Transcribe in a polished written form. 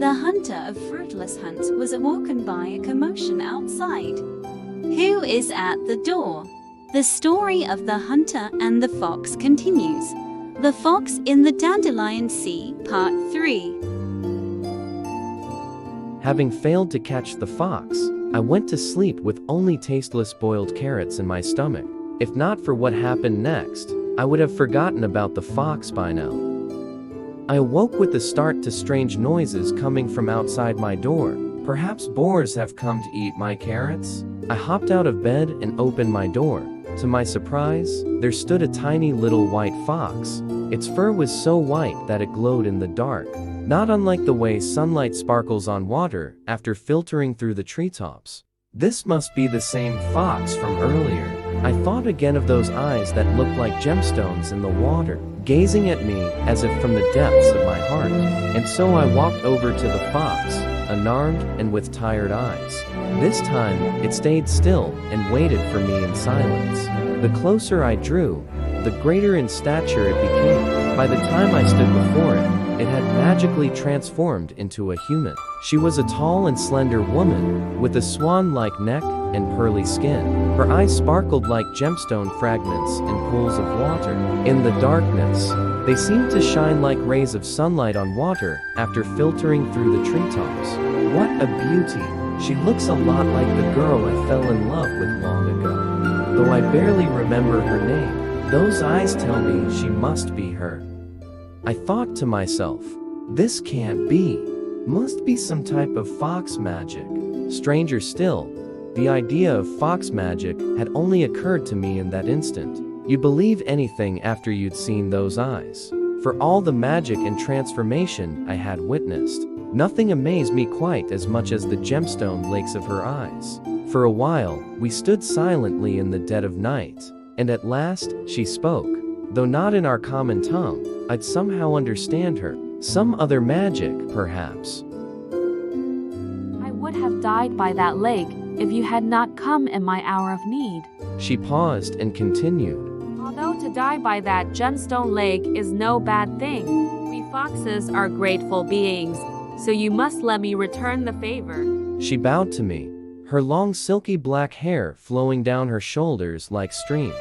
The hunter of Fruitless Hunt was awoken by a commotion outside. Who is at the door? The story of the hunter and the fox continues. The Fox in the Dandelion Sea, Part 3. Having failed to catch the fox, I went to sleep with only tasteless boiled carrots in my stomach. If not for what happened next, I would have forgotten about the fox by now. I awoke with the start to strange noises coming from outside my door. Perhaps boars have come to eat my carrots? I hopped out of bed and opened my door. To my surprise, there stood a tiny little white fox. Its fur was so white that it glowed in the dark, not unlike the way sunlight sparkles on water after filtering through the treetops. This must be the same fox from earlier. I thought again of those eyes that looked like gemstones in the water, gazing at me as if from the depths of my heart. And so I walked over to the fox, unarmed and with tired eyes. This time, it stayed still and waited for me in silence. The closer I drew, the greater in stature it became. By the time I stood before it, it had magically transformed into a human. She was a tall and slender woman, with a swan-like neck and pearly skin. Her eyes sparkled like gemstone fragments in pools of water. In the darkness, they seemed to shine like rays of sunlight on water after filtering through the treetops. What a beauty! She looks a lot like the girl I fell in love with long ago. Though I barely remember her name, those eyes tell me she must be her. I thought to myself, this can't be. Must be some type of fox magic. Stranger still, the idea of fox magic had only occurred to me in that instant. You'd believe anything after you'd seen those eyes. For all the magic and transformation I had witnessed, nothing amazed me quite as much as the gemstone lakes of her eyes. For a while, we stood silently in the dead of night, and at last, she spoke. Though not in our common tongue, I'd somehow understand her. Some other magic, perhaps. I would have died by that lake if you had not come in my hour of need. She paused and continued. Although to die by that gemstone lake is no bad thing, we foxes are grateful beings, so you must let me return the favor. She bowed to me, her long silky black hair flowing down her shoulders like streams.